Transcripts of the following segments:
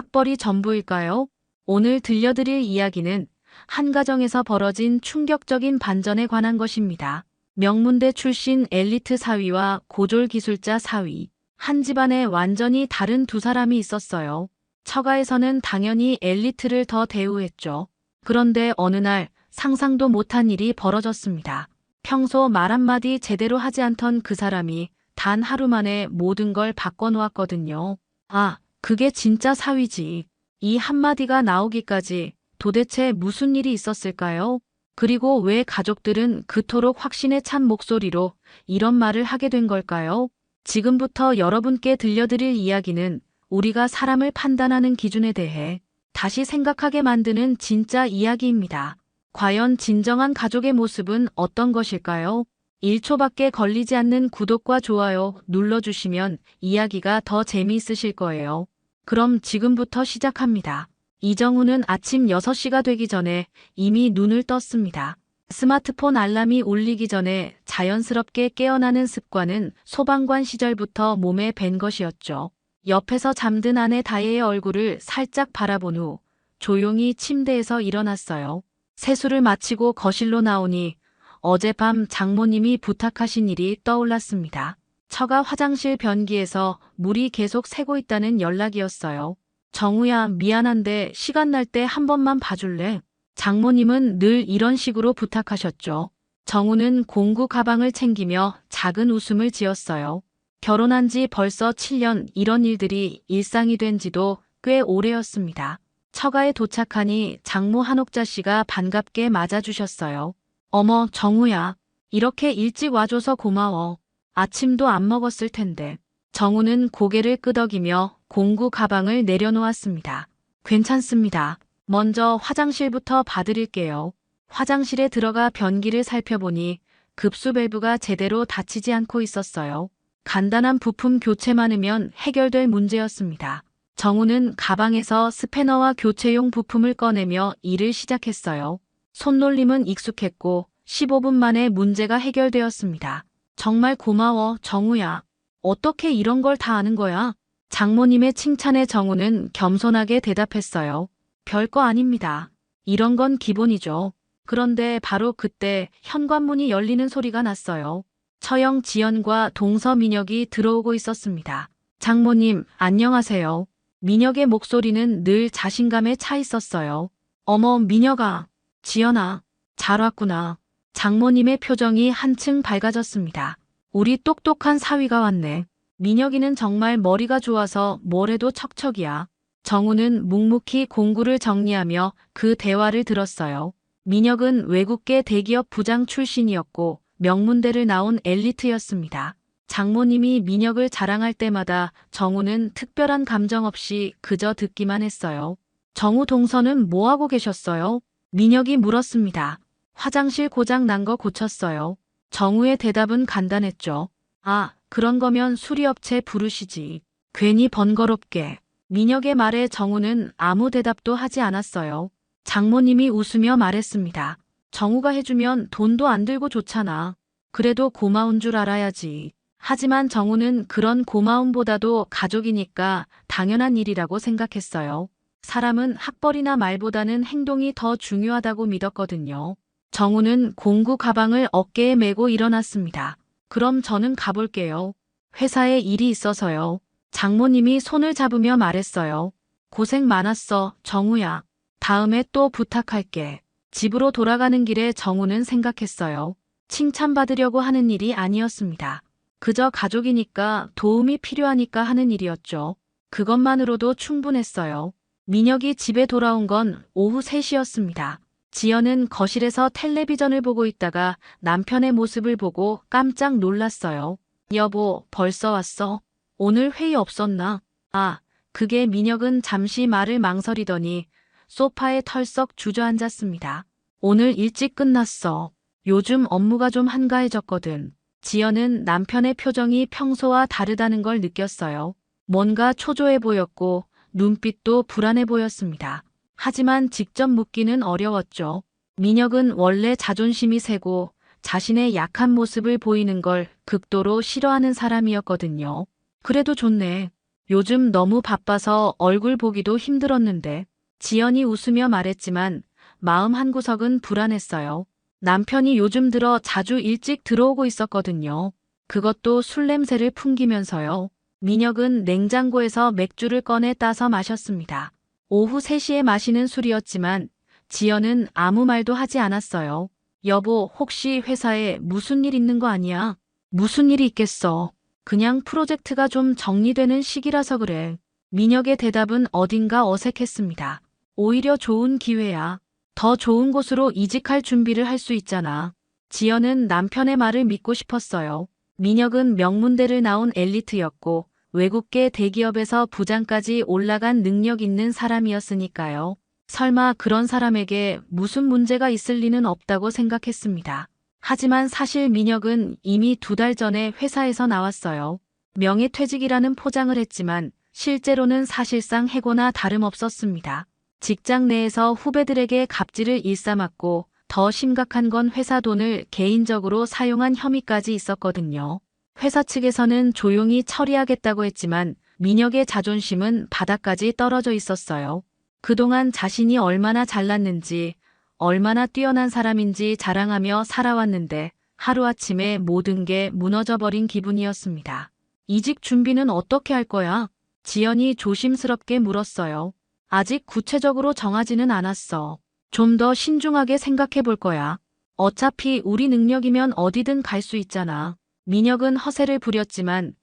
학벌이 전부일까요? 오늘 들려드릴 이야기는 한 가정에서 벌어진 충격적인 반전에 관한 것입니다. 명문대 출신 엘리트 사위와 고졸 기술자 사위. 한 집안에 완전히 다른 두 사람이 있었어요. 처가에서는 당연히 엘리트를 더 대우했죠. 그런데 어느 날 상상도 못한 일이 벌어졌습니다. 평소 말 한마디 제대로 하지 않던 그 사람이 단 하루 만에 모든 걸 바꿔놓았거든요. 아, 그게 진짜 사위지. 이 한마디가 나오기까지 도대체 무슨 일이 있었을까요? 그리고 왜 가족들은 그토록 확신에 찬 목소리로 이런 말을 하게 된 걸까요? 지금부터 여러분께 들려드릴 이야기는 우리가 사람을 판단하는 기준에 대해 다시 생각하게 만드는 진짜 이야기입니다. 과연 진정한 가족의 모습은 어떤 것일까요? 1초밖에 걸리지 않는 구독과 좋아요 눌러주시면 이야기가 더 재미있으실 거예요. 그럼 지금부터 시작합니다. 이정우는 아침 6시가 되기 전에 이미 눈을 떴습니다. 스마트폰 알람이 울리기 전에 자연스럽게 깨어나는 습관은 소방관 시절부터 몸에 밴 것이었죠. 옆에서 잠든 아내 다혜의 얼굴을 살짝 바라본 후 조용히 침대에서 일어났어요. 세수를 마치고 거실로 나오니 어젯밤 장모님이 부탁하신 일이 떠올랐습니다. 처가 화장실 변기에서 물이 계속 새고 있다는 연락이었어요. 정우야, 미안한데 시간 날 때 한 번만 봐줄래? 장모님은 늘 이런 식으로 부탁하셨죠. 정우는 공구 가방을 챙기며 작은 웃음을 지었어요. 결혼한 지 벌써 7년, 이런 일들이 일상이 된 지도 꽤 오래였습니다. 처가에 도착하니 장모 한옥자 씨가 반갑게 맞아주셨어요. 어머, 정우야. 이렇게 일찍 와줘서 고마워. 아침도 안 먹었을 텐데. 정우는 고개를 끄덕이며 공구 가방을 내려놓았습니다. 괜찮습니다. 먼저 화장실부터 봐드릴게요. 화장실에 들어가 변기를 살펴보니 급수 밸브가 제대로 닫히지 않고 있었어요. 간단한 부품 교체만 하면 해결될 문제였습니다. 정우는 가방에서 스패너와 교체용 부품을 꺼내며 일을 시작했어요. 손놀림은 익숙했고 15분 만에 문제가 해결되었습니다. 정말 고마워, 정우야. 어떻게 이런 걸 다 아는 거야? 장모님의 칭찬에 정우는 겸손하게 대답했어요. 별거 아닙니다. 이런 건 기본이죠. 그런데 바로 그때 현관문이 열리는 소리가 났어요. 처형 지연과 동서 민혁이 들어오고 있었습니다. 장모님, 안녕하세요. 민혁의 목소리는 늘 자신감에 차 있었어요. 어머, 민혁아, 지연아, 잘 왔구나. 장모님의 표정이 한층 밝아졌습니다. 우리 똑똑한 사위가 왔네. 민혁이는 정말 머리가 좋아서 뭘 해도 척척이야. 정우는 묵묵히 공구를 정리하며 그 대화를 들었어요. 민혁은 외국계 대기업 부장 출신이었고 명문대를 나온 엘리트였습니다. 장모님이 민혁을 자랑할 때마다 정우는 특별한 감정 없이 그저 듣기만 했어요. 정우 동서는 뭐하고 계셨어요? 민혁이 물었습니다. 화장실 고장 난 거 고쳤어요. 정우의 대답은 간단했죠. 아, 그런 거면 수리업체 부르시지. 괜히 번거롭게. 민혁의 말에 정우는 아무 대답도 하지 않았어요. 장모님이 웃으며 말했습니다. 정우가 해주면 돈도 안 들고 좋잖아. 그래도 고마운 줄 알아야지. 하지만 정우는 그런 고마움보다도 가족이니까 당연한 일이라고 생각했어요. 사람은 학벌이나 말보다는 행동이 더 중요하다고 믿었거든요. 정우는 공구 가방을 어깨에 메고 일어났습니다. 그럼 저는 가볼게요. 회사에 일이 있어서요. 장모님이 손을 잡으며 말했어요. 고생 많았어, 정우야. 다음에 또 부탁할게. 집으로 돌아가는 길에 정우는 생각했어요. 칭찬받으려고 하는 일이 아니었습니다. 그저 가족이니까 도움이 필요하니까 하는 일이었죠. 그것만으로도 충분했어요. 민혁이 집에 돌아온 건 오후 3시였습니다. 지연은 거실에서 텔레비전을 보고 있다가 남편의 모습을 보고 깜짝 놀랐어요. 여보, 벌써 왔어? 오늘 회의 없었나? 아, 그게 민혁은 잠시 말을 망설이더니 소파에 털썩 주저앉았습니다. 오늘 일찍 끝났어. 요즘 업무가 좀 한가해졌거든. 지연은 남편의 표정이 평소와 다르다는 걸 느꼈어요. 뭔가 초조해 보였고 눈빛도 불안해 보였습니다. 하지만 직접 묻기는 어려웠죠. 민혁은 원래 자존심이 세고 자신의 약한 모습을 보이는 걸 극도로 싫어하는 사람이었거든요. 그래도 좋네. 요즘 너무 바빠서 얼굴 보기도 힘들었는데. 지연이 웃으며 말했지만 마음 한구석은 불안했어요. 남편이 요즘 들어 자주 일찍 들어오고 있었거든요. 그것도 술 냄새를 풍기면서요. 민혁은 냉장고에서 맥주를 꺼내 따서 마셨습니다. 오후 3시에 마시는 술이었지만 지연은 아무 말도 하지 않았어요. 여보, 혹시 회사에 무슨 일 있는 거 아니야? 무슨 일이 있겠어. 그냥 프로젝트가 좀 정리되는 시기라서 그래. 민혁의 대답은 어딘가 어색했습니다. 오히려 좋은 기회야. 더 좋은 곳으로 이직할 준비를 할 수 있잖아. 지연은 남편의 말을 믿고 싶었어요. 민혁은 명문대를 나온 엘리트였고 외국계 대기업에서 부장까지 올라간 능력 있는 사람이었으니까요. 설마 그런 사람에게 무슨 문제가 있을 리는 없다고 생각했습니다. 하지만 사실 민혁은 이미 2달 전에 회사에서 나왔어요. 명예퇴직이라는 포장을 했지만 실제로는 사실상 해고나 다름없었습니다. 직장 내에서 후배들에게 갑질을 일삼았고 더 심각한 건 회사 돈을 개인적으로 사용한 혐의까지 있었거든요. 회사 측에서는 조용히 처리하겠다고 했지만 민혁의 자존심은 바닥까지 떨어져 있었어요. 그동안 자신이 얼마나 잘났는지, 얼마나 뛰어난 사람인지 자랑하며 살아왔는데 하루아침에 모든 게 무너져버린 기분이었습니다. 이직 준비는 어떻게 할 거야? 지연이 조심스럽게 물었어요. 아직 구체적으로 정하지는 않았어. 좀 더 신중하게 생각해 볼 거야. 어차피 우리 능력이면 어디든 갈 수 있잖아. 민혁은 허세를 부렸지만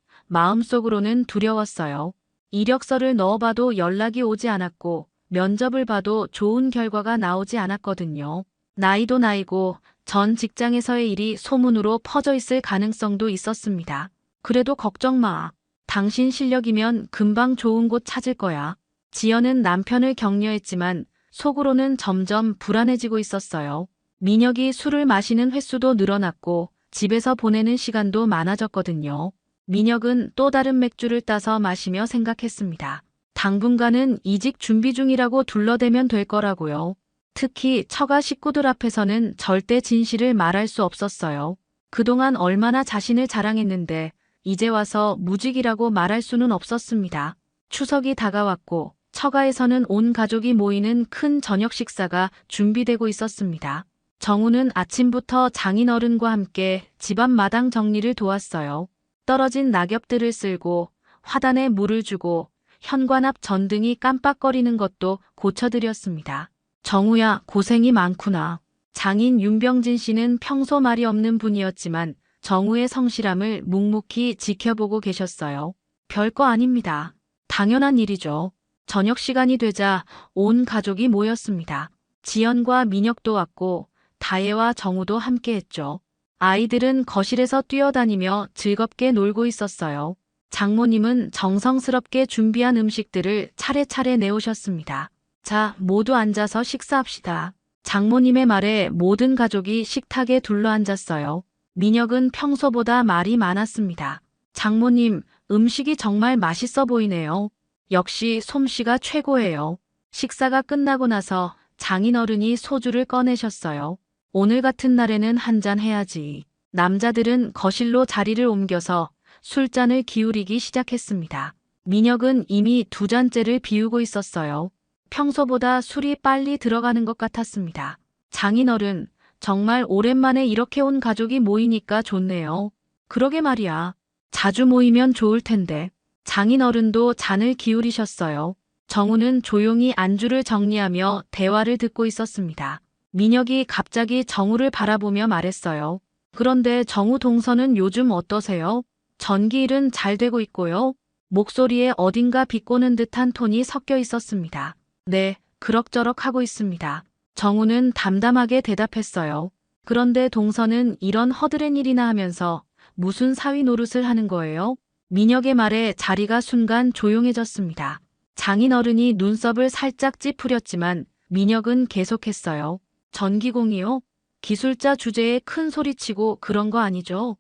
마음속으로는 두려웠어요. 이력서를 넣어봐도 연락이 오지 않았고 면접을 봐도 좋은 결과가 나오지 않았거든요. 나이도 나이고 전 직장에서의 일이 소문으로 퍼져 있을 가능성도 있었습니다. 그래도 걱정 마. 당신 실력이면 금방 좋은 곳 찾을 거야. 지연은 남편을 격려했지만 속으로는 점점 불안해지고 있었어요. 민혁이 술을 마시는 횟수도 늘어났고 집에서 보내는 시간도 많아졌거든요. 민혁은 또 다른 맥주를 따서 마시며 생각했습니다. 당분간은 이직 준비 중이라고 둘러대면 될 거라고요. 특히 처가 식구들 앞에서는 절대 진실을 말할 수 없었어요. 그동안 얼마나 자신을 자랑했는데 이제 와서 무직이라고 말할 수는 없었습니다. 추석이 다가왔고 처가에서는 온 가족이 모이는 큰 저녁 식사가 준비되고 있었습니다. 정우는 아침부터 장인어른과 함께 집안 마당 정리를 도왔어요. 떨어진 낙엽들을 쓸고 화단에 물을 주고 현관 앞 전등이 깜빡거리는 것도 고쳐드렸습니다. 정우야, 고생이 많구나. 장인 윤병진 씨는 평소 말이 없는 분이었지만 정우의 성실함을 묵묵히 지켜보고 계셨어요. 별거 아닙니다. 당연한 일이죠. 저녁 시간이 되자 온 가족이 모였습니다. 지연과 민혁도 왔고 다혜와 정우도 함께했죠. 아이들은 거실에서 뛰어다니며 즐겁게 놀고 있었어요. 장모님은 정성스럽게 준비한 음식들을 차례차례 내오셨습니다. 자, 모두 앉아서 식사합시다. 장모님의 말에 모든 가족이 식탁에 둘러앉았어요. 민혁은 평소보다 말이 많았습니다. 장모님, 음식이 정말 맛있어 보이네요. 역시 솜씨가 최고예요. 식사가 끝나고 나서 장인어른이 소주를 꺼내셨어요. 오늘 같은 날에는 한잔 해야지. 남자들은 거실로 자리를 옮겨서 술잔을 기울이기 시작했습니다. 민혁은 이미 2잔째를 비우고 있었어요. 평소보다 술이 빨리 들어가는 것 같았습니다. 장인어른, 정말 오랜만에 이렇게 온 가족이 모이니까 좋네요. 그러게 말이야. 자주 모이면 좋을 텐데. 장인어른도 잔을 기울이셨어요. 정우는 조용히 안주를 정리하며 대화를 듣고 있었습니다. 민혁이 갑자기 정우를 바라보며 말했어요. 그런데 정우 동서는 요즘 어떠세요? 전기 일은 잘 되고 있고요. 목소리에 어딘가 비꼬는 듯한 톤이 섞여 있었습니다. 네, 그럭저럭 하고 있습니다. 정우는 담담하게 대답했어요. 그런데 동서는 이런 허드렛 일이나 하면서 무슨 사위 노릇을 하는 거예요? 민혁의 말에 자리가 순간 조용해졌습니다. 장인어른이 눈썹을 살짝 찌푸렸지만 민혁은 계속했어요. 전기공이요? 기술자 주제에 큰 소리치고 그런 거 아니죠?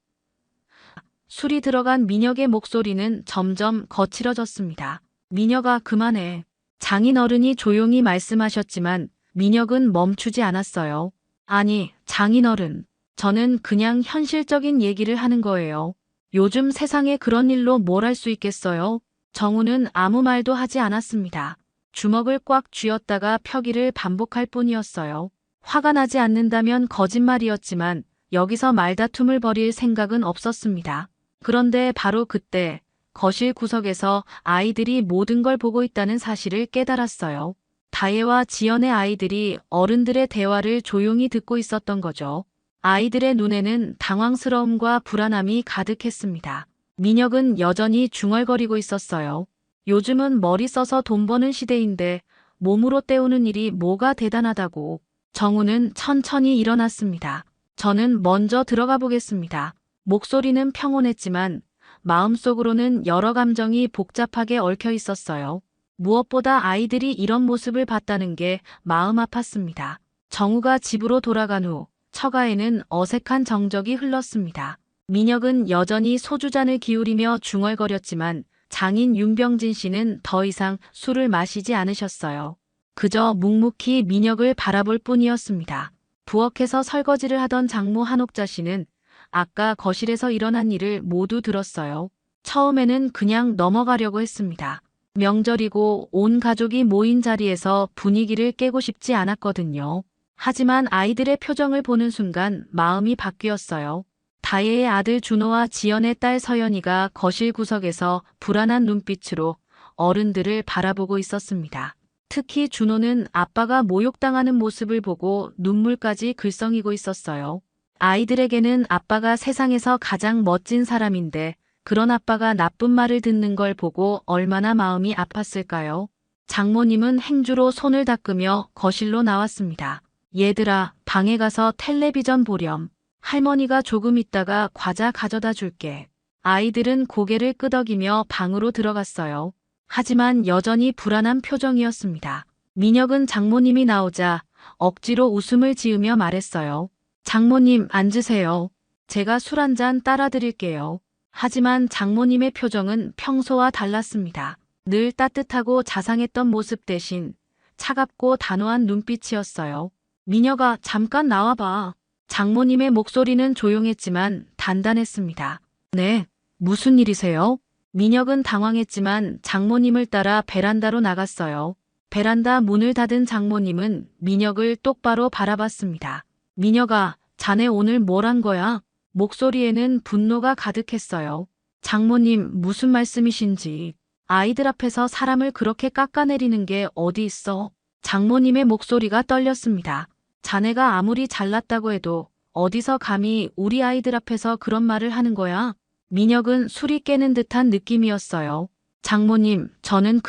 술이 들어간 민혁의 목소리는 점점 거칠어졌습니다. 민혁아, 그만해. 장인어른이 조용히 말씀하셨지만 민혁은 멈추지 않았어요. 아니, 장인어른. 저는 그냥 현실적인 얘기를 하는 거예요. 요즘 세상에 그런 일로 뭘 할 수 있겠어요? 정우는 아무 말도 하지 않았습니다. 주먹을 꽉 쥐었다가 펴기를 반복할 뿐이었어요. 화가 나지 않는다면 거짓말이었지만 여기서 말다툼을 벌일 생각은 없었습니다. 그런데 바로 그때 거실 구석에서 아이들이 모든 걸 보고 있다는 사실을 깨달았어요. 다혜와 지연의 아이들이 어른들의 대화를 조용히 듣고 있었던 거죠. 아이들의 눈에는 당황스러움과 불안함이 가득했습니다. 민혁은 여전히 중얼거리고 있었어요. 요즘은 머리 써서 돈 버는 시대인데 몸으로 때우는 일이 뭐가 대단하다고. 정우는 천천히 일어났습니다. 저는 먼저 들어가 보겠습니다. 목소리는 평온했지만 마음속으로는 여러 감정이 복잡하게 얽혀 있었어요. 무엇보다 아이들이 이런 모습을 봤다는 게 마음 아팠습니다. 정우가 집으로 돌아간 후 처가에는 어색한 정적이 흘렀습니다. 민혁은 여전히 소주잔을 기울이며 중얼거렸지만 장인 윤병진 씨는 더 이상 술을 마시지 않으셨어요. 그저 묵묵히 민혁을 바라볼 뿐이었습니다. 부엌에서 설거지를 하던 장모 한옥자 씨는 아까 거실에서 일어난 일을 모두 들었어요. 처음에는 그냥 넘어가려고 했습니다. 명절이고 온 가족이 모인 자리에서 분위기를 깨고 싶지 않았거든요. 하지만 아이들의 표정을 보는 순간 마음이 바뀌었어요. 다혜의 아들 준호와 지연의 딸 서연이가 거실 구석에서 불안한 눈빛으로 어른들을 바라보고 있었습니다. 특히 준호는 아빠가 모욕당하는 모습을 보고 눈물까지 글썽이고 있었어요. 아이들에게는 아빠가 세상에서 가장 멋진 사람인데 그런 아빠가 나쁜 말을 듣는 걸 보고 얼마나 마음이 아팠을까요? 장모님은 행주로 손을 닦으며 거실로 나왔습니다. 얘들아, 방에 가서 텔레비전 보렴. 할머니가 조금 있다가 과자 가져다 줄게. 아이들은 고개를 끄덕이며 방으로 들어갔어요. 하지만 여전히 불안한 표정이었습니다. 민혁은 장모님이 나오자 억지로 웃음을 지으며 말했어요. 장모님, 앉으세요. 제가 술 한 잔 따라 드릴게요. 하지만 장모님의 표정은 평소와 달랐습니다. 늘 따뜻하고 자상했던 모습 대신 차갑고 단호한 눈빛이었어요. 민혁아, 잠깐 나와봐. 장모님의 목소리는 조용했지만 단단했습니다. 네, 무슨 일이세요? 민혁은 당황했지만 장모님을 따라 베란다로 나갔어요. 베란다 문을 닫은 장모님은 민혁을 똑바로 바라봤습니다. 민혁아, 자네 오늘 뭘 한 거야? 목소리에는 분노가 가득했어요. 장모님, 무슨 말씀이신지. 아이들 앞에서 사람을 그렇게 깎아내리는 게 어디 있어? 장모님의 목소리가 떨렸습니다. 자네가 아무리 잘났다고 해도 어디서 감히 우리 아이들 앞에서 그런 말을 하는 거야? 민혁은 술이 깨는 듯한 느낌이었어요. 장모님, 저는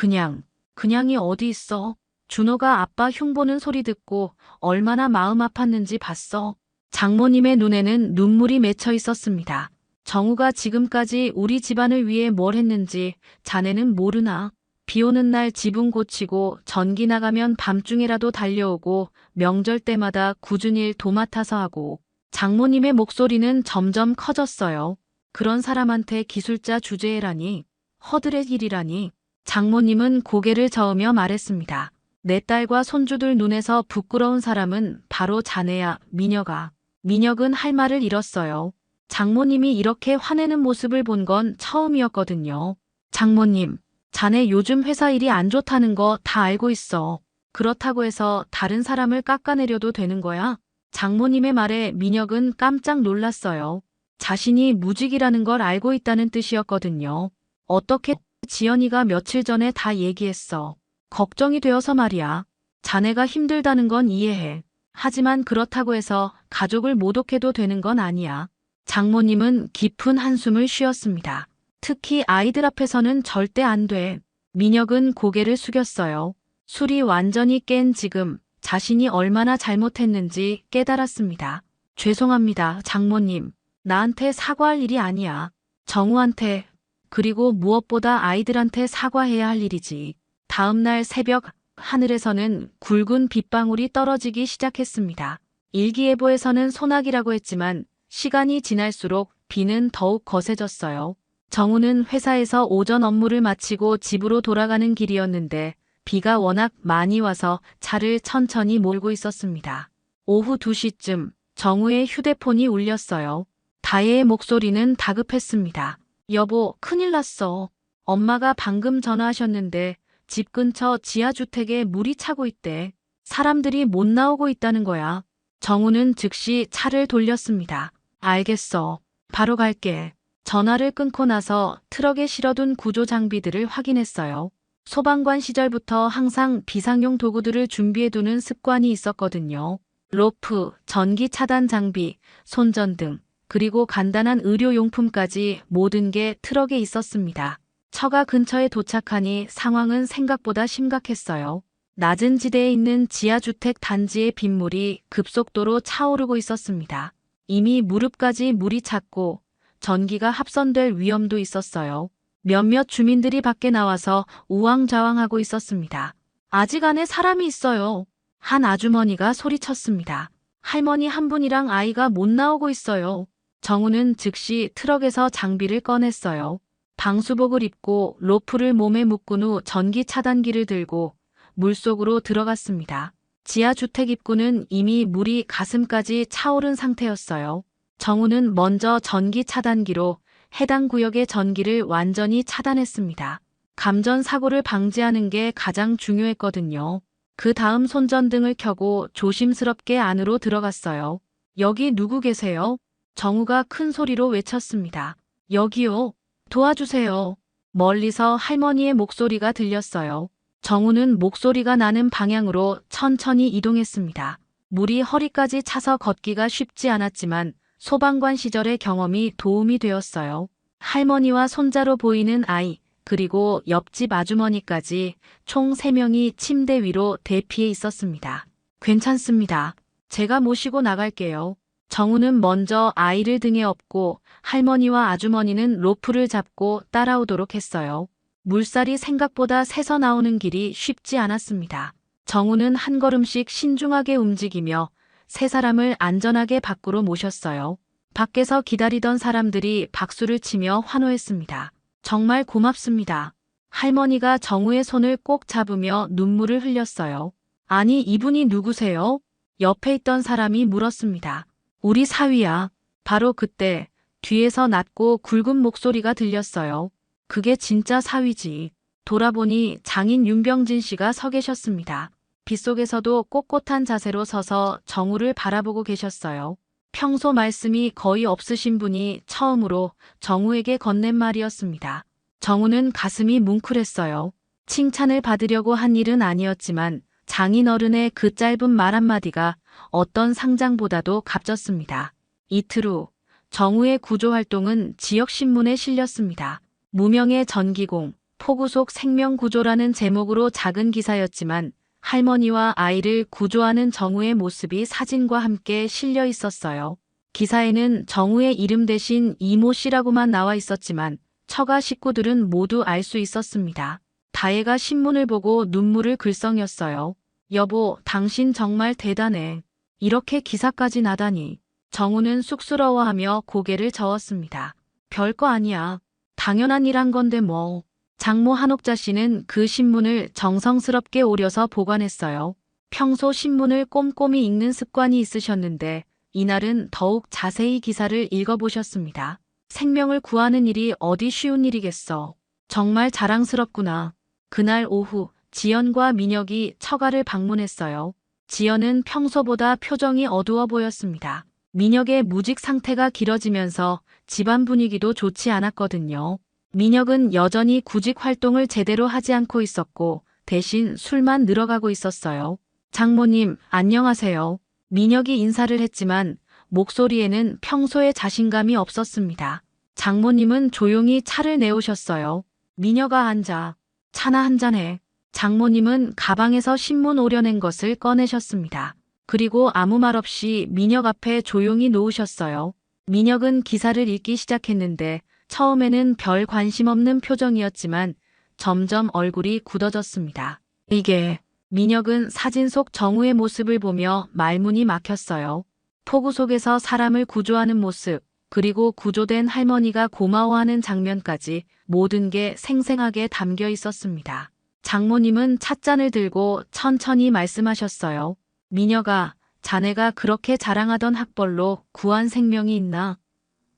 그냥이 어디 있어? 준호가 아빠 흉보는 소리 듣고 얼마나 마음 아팠는지 봤어. 장모님의 눈에는 눈물이 맺혀 있었습니다. 정우가 지금까지 우리 집안을 위해 뭘 했는지 자네는 모르나? 비 오는 날 지붕 고치고 전기 나가면 밤중에라도 달려오고 명절 때마다 굳은 일 도맡아서 하고. 장모님의 목소리는 점점 커졌어요. 그런 사람한테 기술자 주제라니, 허드렛 일이라니. 장모님은 고개를 저으며 말했습니다. 내 딸과 손주들 눈에서 부끄러운 사람은 바로 자네야, 민혁아. 민혁은 할 말을 잃었어요. 장모님이 이렇게 화내는 모습을 본 건 처음이었거든요. 장모님, 자네 요즘 회사 일이 안 좋다는 거 다 알고 있어. 그렇다고 해서 다른 사람을 깎아내려도 되는 거야? 장모님의 말에 민혁은 깜짝 놀랐어요. 자신이 무직이라는 걸 알고 있다는 뜻이었거든요. 어떻게 지연이가 며칠 전에 다 얘기했어. 걱정이 되어서 말이야. 자네가 힘들다는 건 이해해. 하지만 그렇다고 해서 가족을 모독해도 되는 건 아니야. 장모님은 깊은 한숨을 쉬었습니다. 특히 아이들 앞에서는 절대 안 돼. 민혁은 고개를 숙였어요. 술이 완전히 깬 지금 자신이 얼마나 잘못했는지 깨달았습니다. 죄송합니다, 장모님. 나한테 사과할 일이 아니야. 정우한테, 그리고 무엇보다 아이들한테 사과해야 할 일이지. 다음 날 새벽 하늘에서는 굵은 빗방울이 떨어지기 시작했습니다. 일기예보에서는 소나기라고 했지만 시간이 지날수록 비는 더욱 거세졌어요. 정우는 회사에서 오전 업무를 마치고 집으로 돌아가는 길이었는데 비가 워낙 많이 와서 차를 천천히 몰고 있었습니다. 오후 2시쯤 정우의 휴대폰이 울렸어요. 다혜의 목소리는 다급했습니다. 여보, 큰일 났어. 엄마가 방금 전화하셨는데 집 근처 지하주택에 물이 차고 있대. 사람들이 못 나오고 있다는 거야. 정우는 즉시 차를 돌렸습니다. 알겠어. 바로 갈게. 전화를 끊고 나서 트럭에 실어둔 구조 장비들을 확인했어요. 소방관 시절부터 항상 비상용 도구들을 준비해두는 습관이 있었거든요. 로프, 전기 차단 장비, 손전등, 그리고 간단한 의료용품까지 모든 게 트럭에 있었습니다. 처가 근처에 도착하니 상황은 생각보다 심각했어요. 낮은 지대에 있는 지하주택 단지의 빗물이 급속도로 차오르고 있었습니다. 이미 무릎까지 물이 찼고 전기가 합선될 위험도 있었어요. 몇몇 주민들이 밖에 나와서 우왕좌왕하고 있었습니다. 아직 안에 사람이 있어요. 한 아주머니가 소리쳤습니다. 할머니 한 분이랑 아이가 못 나오고 있어요. 정우는 즉시 트럭에서 장비를 꺼냈어요. 방수복을 입고 로프를 몸에 묶은 후 전기 차단기를 들고 물속으로 들어갔습니다. 지하주택 입구는 이미 물이 가슴까지 차오른 상태였어요. 정우는 먼저 전기 차단기로 해당 구역의 전기를 완전히 차단했습니다. 감전 사고를 방지하는 게 가장 중요했거든요. 그 다음 손전등을 켜고 조심스럽게 안으로 들어갔어요. 여기 누구 계세요? 정우가 큰 소리로 외쳤습니다. 여기요. 도와주세요. 멀리서 할머니의 목소리가 들렸어요. 정우는 목소리가 나는 방향으로 천천히 이동했습니다. 물이 허리까지 차서 걷기가 쉽지 않았지만 소방관 시절의 경험이 도움이 되었어요. 할머니와 손자로 보이는 아이, 그리고 옆집 아주머니까지 총 3명이 침대 위로 대피해 있었습니다. 괜찮습니다. 제가 모시고 나갈게요. 정우는 먼저 아이를 등에 업고 할머니와 아주머니는 로프를 잡고 따라오도록 했어요. 물살이 생각보다 새서 나오는 길이 쉽지 않았습니다. 정우는 한 걸음씩 신중하게 움직이며 세 사람을 안전하게 밖으로 모셨어요. 밖에서 기다리던 사람들이 박수를 치며 환호했습니다. 정말 고맙습니다. 할머니가 정우의 손을 꼭 잡으며 눈물을 흘렸어요. 아니, 이분이 누구세요? 옆에 있던 사람이 물었습니다. 우리 사위야. 바로 그때 뒤에서 낮고 굵은 목소리가 들렸어요. 그게 진짜 사위지. 돌아보니 장인 윤병진 씨가 서 계셨습니다. 빗속에서도 꼿꼿한 자세로 서서 정우를 바라보고 계셨어요. 평소 말씀이 거의 없으신 분이 처음으로 정우에게 건넨 말이었습니다. 정우는 가슴이 뭉클했어요. 칭찬을 받으려고 한 일은 아니었지만 장인 어른의 그 짧은 말 한마디가 어떤 상장보다도 값졌습니다. 이틀 후 정우의 구조활동은 지역신문에 실렸습니다. 무명의 전기공, 폭우 속 생명구조라는 제목으로 작은 기사였지만 할머니와 아이를 구조하는 정우의 모습이 사진과 함께 실려 있었어요. 기사에는 정우의 이름 대신 이모 씨라고만 나와 있었지만 처가 식구들은 모두 알 수 있었습니다. 다혜가 신문을 보고 눈물을 글썽였어요. 여보, 당신 정말 대단해. 이렇게 기사까지 나다니. 정우는 쑥스러워하며 고개를 저었습니다. 별거 아니야. 당연한 일 한 건데 뭐. 장모 한옥자 씨는 그 신문을 정성스럽게 오려서 보관했어요. 평소 신문을 꼼꼼히 읽는 습관이 있으셨는데 이날은 더욱 자세히 기사를 읽어보셨습니다. 생명을 구하는 일이 어디 쉬운 일이겠어. 정말 자랑스럽구나. 그날 오후 지연과 민혁이 처가를 방문했어요. 지연은 평소보다 표정이 어두워 보였습니다. 민혁의 무직 상태가 길어지면서 집안 분위기도 좋지 않았거든요. 민혁은 여전히 구직 활동을 제대로 하지 않고 있었고 대신 술만 늘어가고 있었어요. 장모님, 안녕하세요. 민혁이 인사를 했지만 목소리에는 평소의 자신감이 없었습니다. 장모님은 조용히 차를 내오셨어요. 민혁아, 앉아. 차나 한잔해. 장모님은 가방에서 신문 오려낸 것을 꺼내셨습니다. 그리고 아무 말 없이 민혁 앞에 조용히 놓으셨어요. 민혁은 기사를 읽기 시작했는데 처음에는 별 관심 없는 표정이었지만 점점 얼굴이 굳어졌습니다. 이게, 민혁은 사진 속 정우의 모습을 보며 말문이 막혔어요. 폭우 속에서 사람을 구조하는 모습, 그리고 구조된 할머니가 고마워하는 장면까지 모든 게 생생하게 담겨 있었습니다. 장모님은 찻잔을 들고 천천히 말씀하셨어요. 민혁아, 자네가 그렇게 자랑하던 학벌로 구한 생명이 있나?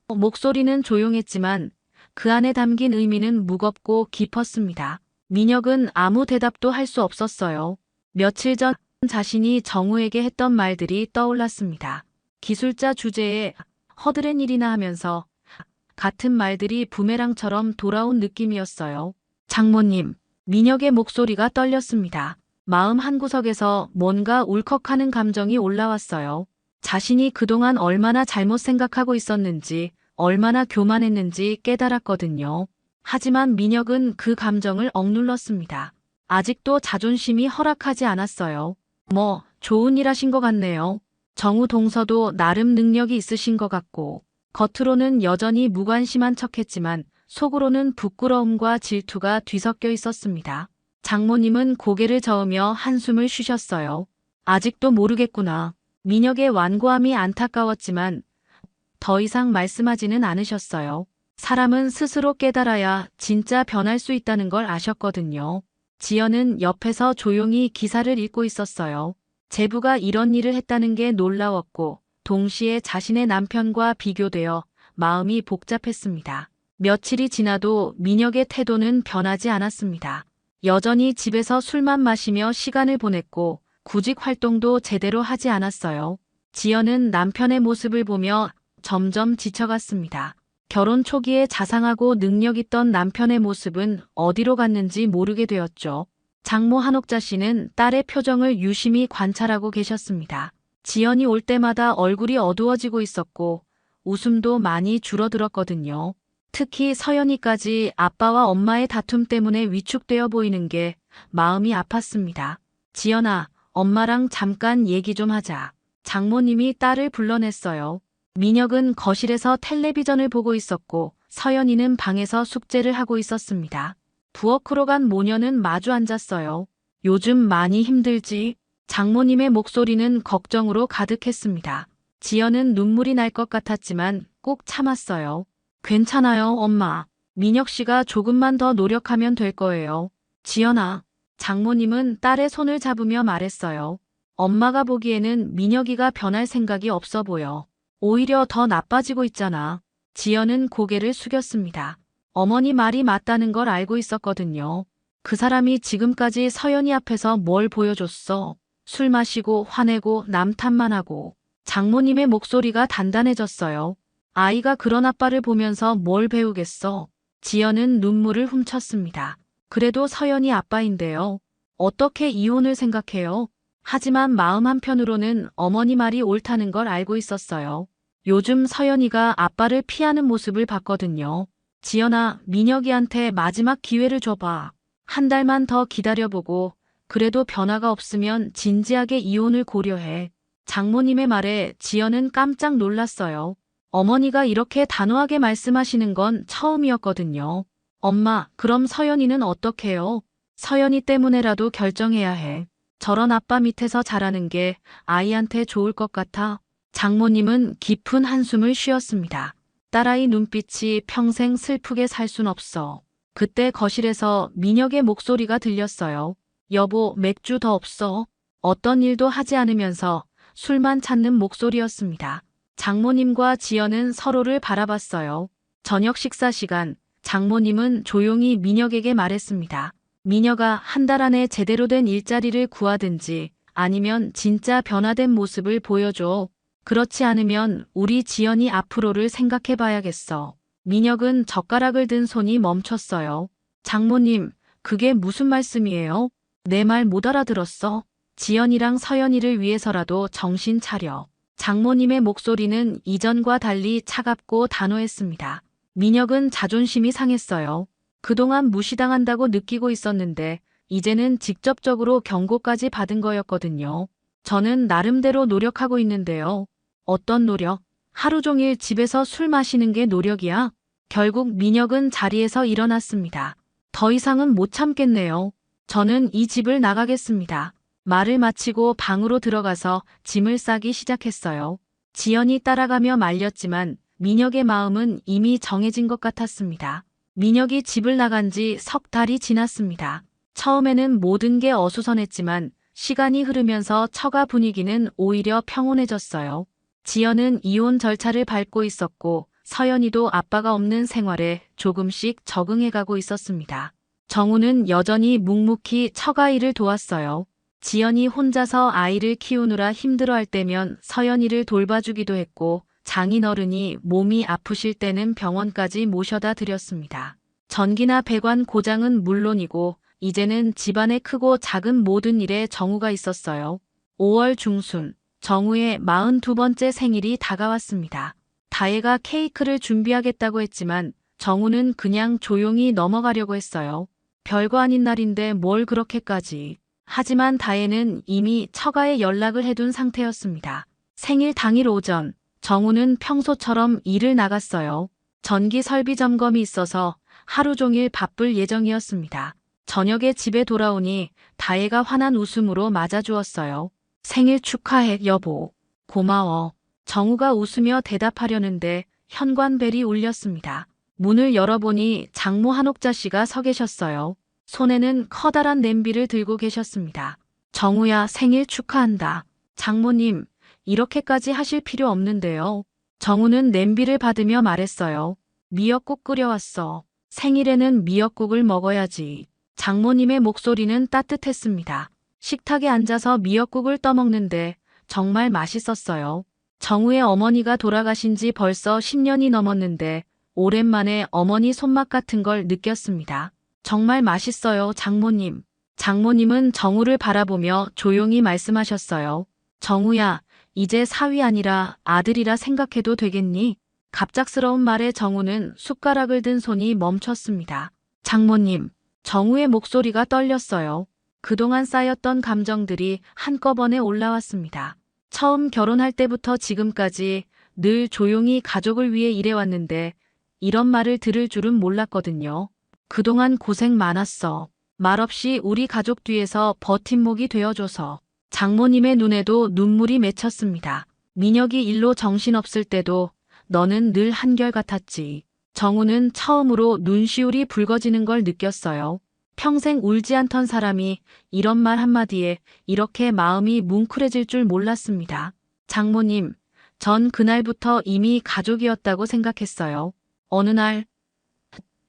목소리는 조용했지만 그 안에 담긴 의미는 무겁고 깊었습니다. 민혁은 아무 대답도 할 수 없었어요. 며칠 전 자신이 정우에게 했던 말들이 떠올랐습니다. 기술자 주제에 허드렛 일이나 하면서 같은 말들이 부메랑처럼 돌아온 느낌이었어요. 장모님, 민혁의 목소리가 떨렸습니다. 마음 한구석에서 뭔가 울컥하는 감정이 올라왔어요. 자신이 그동안 얼마나 잘못 생각하고 있었는지, 얼마나 교만했는지 깨달았거든요. 하지만 민혁은 그 감정을 억눌렀습니다. 아직도 자존심이 허락하지 않았어요. 뭐, 좋은 일 하신 것 같네요. 정우 동서도 나름 능력이 있으신 것 같고, 겉으로는 여전히 무관심한 척했지만 속으로는 부끄러움과 질투가 뒤섞여 있었습니다. 장모님은 고개를 저으며 한숨을 쉬셨어요. 아직도 모르겠구나. 민혁의 완고함이 안타까웠지만 더 이상 말씀하지는 않으셨어요. 사람은 스스로 깨달아야 진짜 변할 수 있다는 걸 아셨거든요. 지연은 옆에서 조용히 기사를 읽고 있었어요. 제부가 이런 일을 했다는 게 놀라웠고 동시에 자신의 남편과 비교되어 마음이 복잡했습니다. 며칠이 지나도 민혁의 태도는 변하지 않았습니다. 여전히 집에서 술만 마시며 시간을 보냈고 구직 활동도 제대로 하지 않았어요. 지연은 남편의 모습을 보며 점점 지쳐갔습니다. 결혼 초기에 자상하고 능력 있던 남편의 모습은 어디로 갔는지 모르게 되었죠. 장모 한옥자 씨는 딸의 표정을 유심히 관찰하고 계셨습니다. 지연이 올 때마다 얼굴이 어두워지고 있었고 웃음도 많이 줄어들었거든요. 특히 서연이까지 아빠와 엄마의 다툼 때문에 위축되어 보이는 게 마음이 아팠습니다. 지연아, 엄마랑 잠깐 얘기 좀 하자. 장모님이 딸을 불러냈어요. 민혁은 거실에서 텔레비전을 보고 있었고 서연이는 방에서 숙제를 하고 있었습니다. 부엌으로 간 모녀는 마주 앉았어요. 요즘 많이 힘들지? 장모님의 목소리는 걱정으로 가득했습니다. 지연은 눈물이 날 것 같았지만 꼭 참았어요. 괜찮아요, 엄마. 민혁 씨가 조금만 더 노력하면 될 거예요. 지연아. 장모님은 딸의 손을 잡으며 말했어요. 엄마가 보기에는 민혁이가 변할 생각이 없어 보여. 오히려 더 나빠지고 있잖아. 지연은 고개를 숙였습니다. 어머니 말이 맞다는 걸 알고 있었거든요. 그 사람이 지금까지 서연이 앞에서 뭘 보여줬어. 술 마시고 화내고 남 탓만 하고. 장모님의 목소리가 단단해졌어요. 아이가 그런 아빠를 보면서 뭘 배우겠어. 지연은 눈물을 훔쳤습니다. 그래도 서연이 아빠인데요. 어떻게 이혼을 생각해요? 하지만 마음 한편으로는 어머니 말이 옳다는 걸 알고 있었어요. 요즘 서연이가 아빠를 피하는 모습을 봤거든요. 지연아, 민혁이한테 마지막 기회를 줘봐. 한 달만 더 기다려보고 그래도 변화가 없으면 진지하게 이혼을 고려해. 장모님의 말에 지연은 깜짝 놀랐어요. 어머니가 이렇게 단호하게 말씀하시는 건 처음이었거든요. 엄마, 그럼 서연이는 어떡해요? 서연이 때문에라도 결정해야 해. 저런 아빠 밑에서 자라는 게 아이한테 좋을 것 같아. 장모님은 깊은 한숨을 쉬었습니다. 딸아이 눈빛이 평생 슬프게 살 순 없어. 그때 거실에서 민혁의 목소리가 들렸어요. 여보, 맥주 더 없어? 어떤 일도 하지 않으면서 술만 찾는 목소리였습니다. 장모님과 지연은 서로를 바라봤어요. 저녁 식사 시간, 장모님은 조용히 민혁에게 말했습니다. 민혁아, 한 달 안에 제대로 된 일자리를 구하든지 아니면 진짜 변화된 모습을 보여줘. 그렇지 않으면 우리 지연이 앞으로를 생각해봐야겠어. 민혁은 젓가락을 든 손이 멈췄어요. 장모님, 그게 무슨 말씀이에요? 내 말 못 알아들었어? 지연이랑 서연이를 위해서라도 정신 차려. 장모님의 목소리는 이전과 달리 차갑고 단호했습니다. 민혁은 자존심이 상했어요. 그동안 무시당한다고 느끼고 있었는데 이제는 직접적으로 경고까지 받은 거였거든요. 저는 나름대로 노력하고 있는데요. 어떤 노력? 하루 종일 집에서 술 마시는 게 노력이야? 결국 민혁은 자리에서 일어났습니다. 더 이상은 못 참겠네요. 저는 이 집을 나가겠습니다. 말을 마치고 방으로 들어가서 짐을 싸기 시작했어요. 지연이 따라가며 말렸지만 민혁의 마음은 이미 정해진 것 같았습니다. 민혁이 집을 나간 지 석 달이 지났습니다. 처음에는 모든 게 어수선했지만 시간이 흐르면서 처가 분위기는 오히려 평온해졌어요. 지연은 이혼 절차를 밟고 있었고 서연이도 아빠가 없는 생활에 조금씩 적응해가고 있었습니다. 정우는 여전히 묵묵히 처가일을 도왔어요. 지연이 혼자서 아이를 키우느라 힘들어할 때면 서연이를 돌봐주기도 했고 장인어른이 몸이 아프실 때는 병원까지 모셔다 드렸습니다. 전기나 배관 고장은 물론이고 이제는 집안의 크고 작은 모든 일에 정우가 있었어요. 5월 중순 정우의 42번째 생일이 다가왔습니다. 다혜가 케이크를 준비하겠다고 했지만 정우는 그냥 조용히 넘어가려고 했어요. 별거 아닌 날인데 뭘 그렇게까지. 하지만 다혜는 이미 처가에 연락을 해둔 상태였습니다. 생일 당일 오전 정우는 평소처럼 일을 나갔어요. 전기 설비 점검이 있어서 하루 종일 바쁠 예정이었습니다. 저녁에 집에 돌아오니 다혜가 환한 웃음으로 맞아주었어요. 생일 축하해, 여보. 고마워. 정우가 웃으며 대답하려는데 현관벨이 울렸습니다. 문을 열어보니 장모 한옥자 씨가 서 계셨어요. 손에는 커다란 냄비를 들고 계셨습니다. 정우야, 생일 축하한다. 장모님, 이렇게까지 하실 필요 없는데요. 정우는 냄비를 받으며 말했어요. 미역국 끓여왔어. 생일에는 미역국을 먹어야지. 장모님의 목소리는 따뜻했습니다. 식탁에 앉아서 미역국을 떠먹는데 정말 맛있었어요. 정우의 어머니가 돌아가신 지 벌써 10년이 넘었는데 오랜만에 어머니 손맛 같은 걸 느꼈습니다. 정말 맛있어요, 장모님. 장모님은 정우를 바라보며 조용히 말씀하셨어요. 정우야, 이제 사위 아니라 아들이라 생각해도 되겠니? 갑작스러운 말에 정우는 숟가락을 든 손이 멈췄습니다. 장모님, 정우의 목소리가 떨렸어요. 그동안 쌓였던 감정들이 한꺼번에 올라왔습니다. 처음 결혼할 때부터 지금까지 늘 조용히 가족을 위해 일해왔는데 이런 말을 들을 줄은 몰랐거든요. 그동안 고생 많았어. 말없이 우리 가족 뒤에서 버팀목이 되어줘서. 장모님의 눈에도 눈물이 맺혔습니다. 민혁이 일로 정신없을 때도 너는 늘 한결같았지. 정우는 처음으로 눈시울이 붉어지는 걸 느꼈어요. 평생 울지 않던 사람이 이런 말 한마디에 이렇게 마음이 뭉클해질 줄 몰랐습니다. 장모님, 전 그날부터 이미 가족이었다고 생각했어요. 어느 날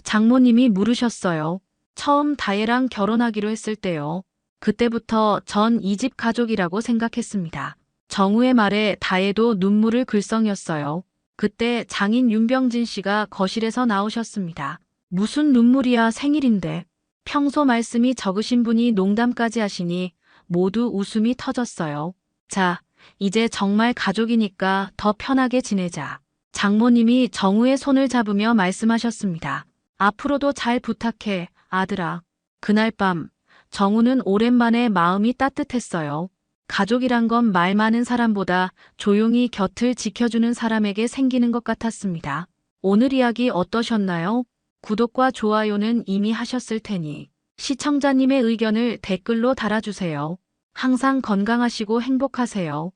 장모님이 물으셨어요. 처음 다혜랑 결혼하기로 했을 때요. 그때부터 전 이 집 가족이라고 생각했습니다. 정우의 말에 다혜도 눈물을 글썽였어요. 그때 장인 윤병진 씨가 거실에서 나오셨습니다. 무슨 눈물이야, 생일인데. 평소 말씀이 적으신 분이 농담까지 하시니 모두 웃음이 터졌어요. 자, 이제 정말 가족이니까 더 편하게 지내자. 장모님이 정우의 손을 잡으며 말씀하셨습니다. 앞으로도 잘 부탁해, 아들아. 그날 밤 정우는 오랜만에 마음이 따뜻했어요. 가족이란 건 말 많은 사람보다 조용히 곁을 지켜주는 사람에게 생기는 것 같았습니다. 오늘 이야기 어떠셨나요? 구독과 좋아요는 이미 하셨을 테니 시청자님의 의견을 댓글로 달아주세요. 항상 건강하시고 행복하세요.